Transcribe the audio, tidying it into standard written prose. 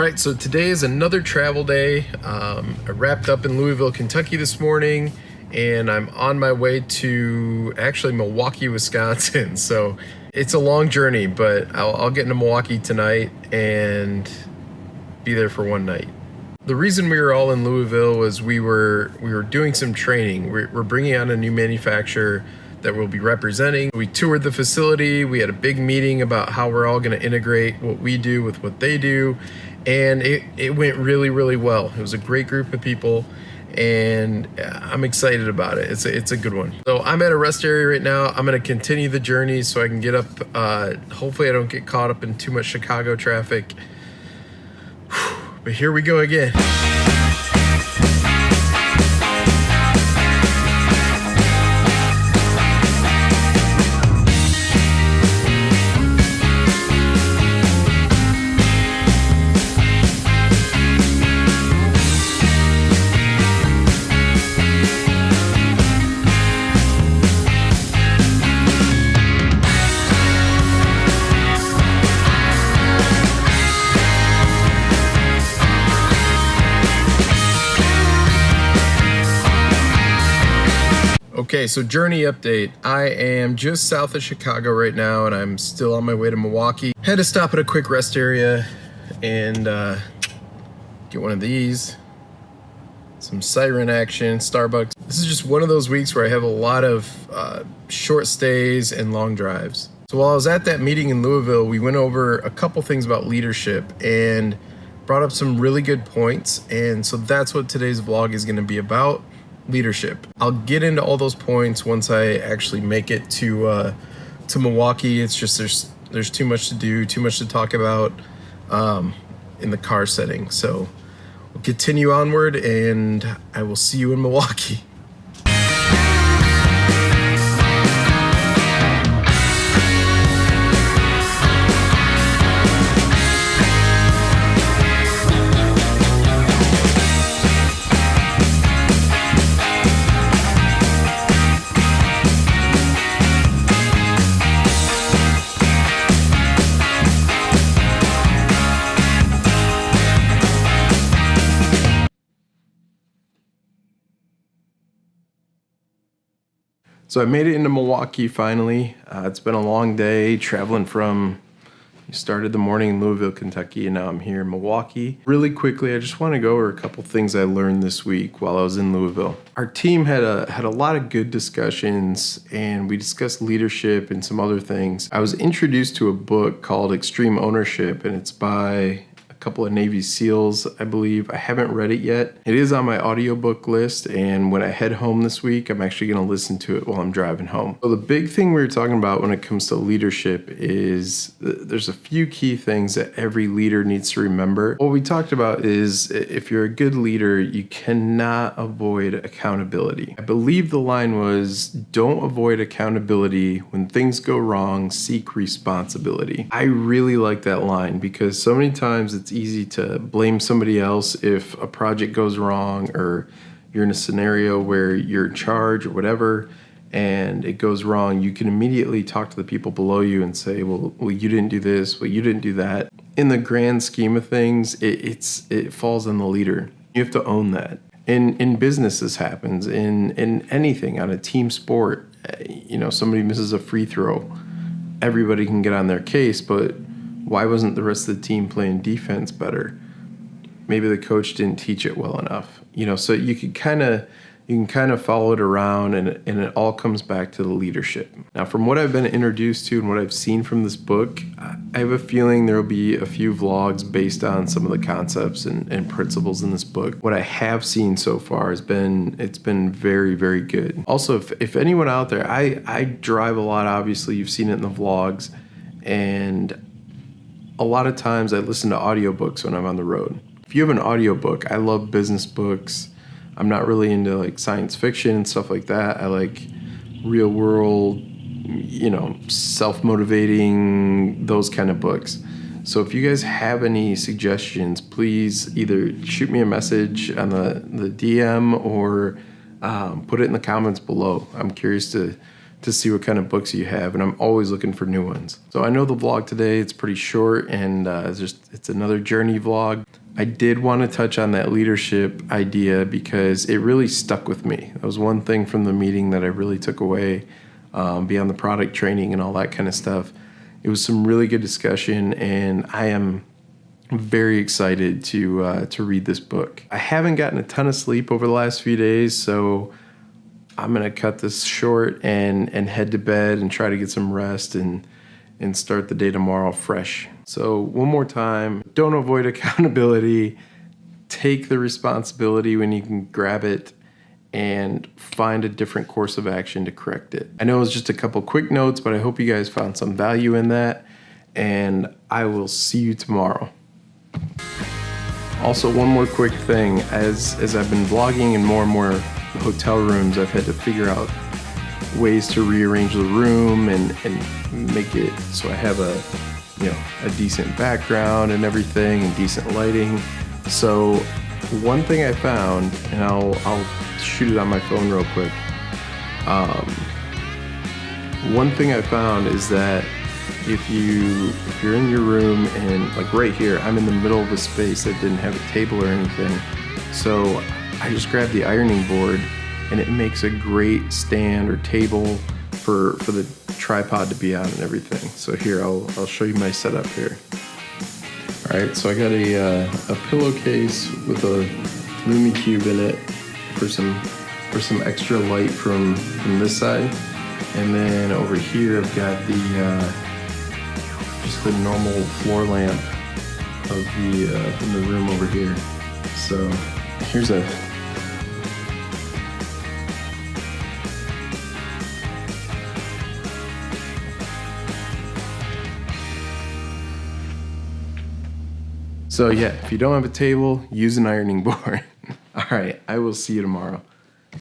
right, so today is another travel day. I wrapped up in Louisville, Kentucky this morning, and I'm on my way to actually Milwaukee, Wisconsin. So it's a long journey, but I'll get into Milwaukee tonight and be there for one night. The reason we were all in Louisville was we were doing some training. We're bringing on a new manufacturer that we'll be representing. We toured the facility. We had a big meeting about how we're all going to integrate what we do with what they do, and it went really, really well. It was a great group of people, and I'm excited about it. It's a good one. So I'm at a rest area right now. I'm going to continue the journey so I can get up. Hopefully I don't get caught up in too much Chicago traffic. But here we go again. Okay, so journey update. I am just south of Chicago right now, and I'm still on my way to Milwaukee. Had to stop at a quick rest area and get one of these. Some siren action, Starbucks. This is just one of those weeks where I have a lot of short stays and long drives. So while I was at that meeting in Louisville, we went over a couple things about leadership and brought up some really good points. And so that's what today's vlog is gonna be about. Leadership. I'll get into all those points once I actually make it to Milwaukee. It's just there's too much to do, too much to talk about in the car setting. So we'll continue onward, and I will see you in Milwaukee. So I made it into Milwaukee finally. It's been a long day traveling started the morning in Louisville, Kentucky, and now I'm here in Milwaukee. Really quickly, I just want to go over a couple things I learned this week while I was in Louisville. Our team had a lot of good discussions, and we discussed leadership and some other things. I was introduced to a book called Extreme Ownership, and it's by a couple of Navy SEALs, I believe. I haven't read it yet. It is on my audiobook list, and when I head home this week, I'm actually going to listen to it while I'm driving home. So the big thing we were talking about when it comes to leadership is there's a few key things that every leader needs to remember. What we talked about is if you're a good leader, you cannot avoid accountability. I believe the line was, don't avoid accountability. When things go wrong, seek responsibility. I really like that line because so many times it's easy to blame somebody else if a project goes wrong or you're in a scenario where you're in charge or whatever and it goes wrong. You can immediately talk to the people below you and say, well, you didn't do this, well, you didn't do that. In the grand scheme of things, it falls on the leader. You have to own that. In business, this happens. In anything, on a team sport, somebody misses a free throw. Everybody can get on their case, but why wasn't the rest of the team playing defense better? Maybe the coach didn't teach it well enough. So you can kind of follow it around, and it all comes back to the leadership. Now, from what I've been introduced to and what I've seen from this book, I have a feeling there will be a few vlogs based on some of the concepts and principles in this book. What I have seen so far it's been very, very good. Also, if anyone out there, I drive a lot, obviously, you've seen it in the vlogs, and a lot of times I listen to audiobooks when I'm on the road. If you have an audiobook, I love business books. I'm not really into like science fiction and stuff like that. I like real world, self-motivating, those kind of books. So if you guys have any suggestions, please either shoot me a message on the DM or put it in the comments below. I'm curious to see what kind of books you have, and I'm always looking for new ones. So I know the vlog today, it's pretty short, and it's another journey vlog. I did want to touch on that leadership idea because it really stuck with me. That was one thing from the meeting that I really took away, beyond the product training and all that kind of stuff. It was some really good discussion, and I am very excited to read this book. I haven't gotten a ton of sleep over the last few days, so I'm gonna cut this short and head to bed and try to get some rest and start the day tomorrow fresh. So one more time, don't avoid accountability. Take the responsibility when you can grab it, and find a different course of action to correct it. I know it was just a couple quick notes, but I hope you guys found some value in that, and I will see you tomorrow. Also, one more quick thing. As I've been vlogging in more and more hotel rooms, I've had to figure out ways to rearrange the room and make it so I have a decent background and everything, and decent lighting. So one thing I found, and I'll shoot it on my phone real quick. One thing I found is that if you're in your room, and like right here, I'm in the middle of a space that didn't have a table or anything, so I just grabbed the ironing board, and it makes a great stand or table for the tripod to be on and everything. So here, I'll show you my setup here. All right, so I got a pillowcase with a Lumi Cube in it for some extra light from this side, and then over here I've got just the normal floor lamp of from the room over here. So here's a So yeah, if you don't have a table, use an ironing board. All right, I will see you tomorrow.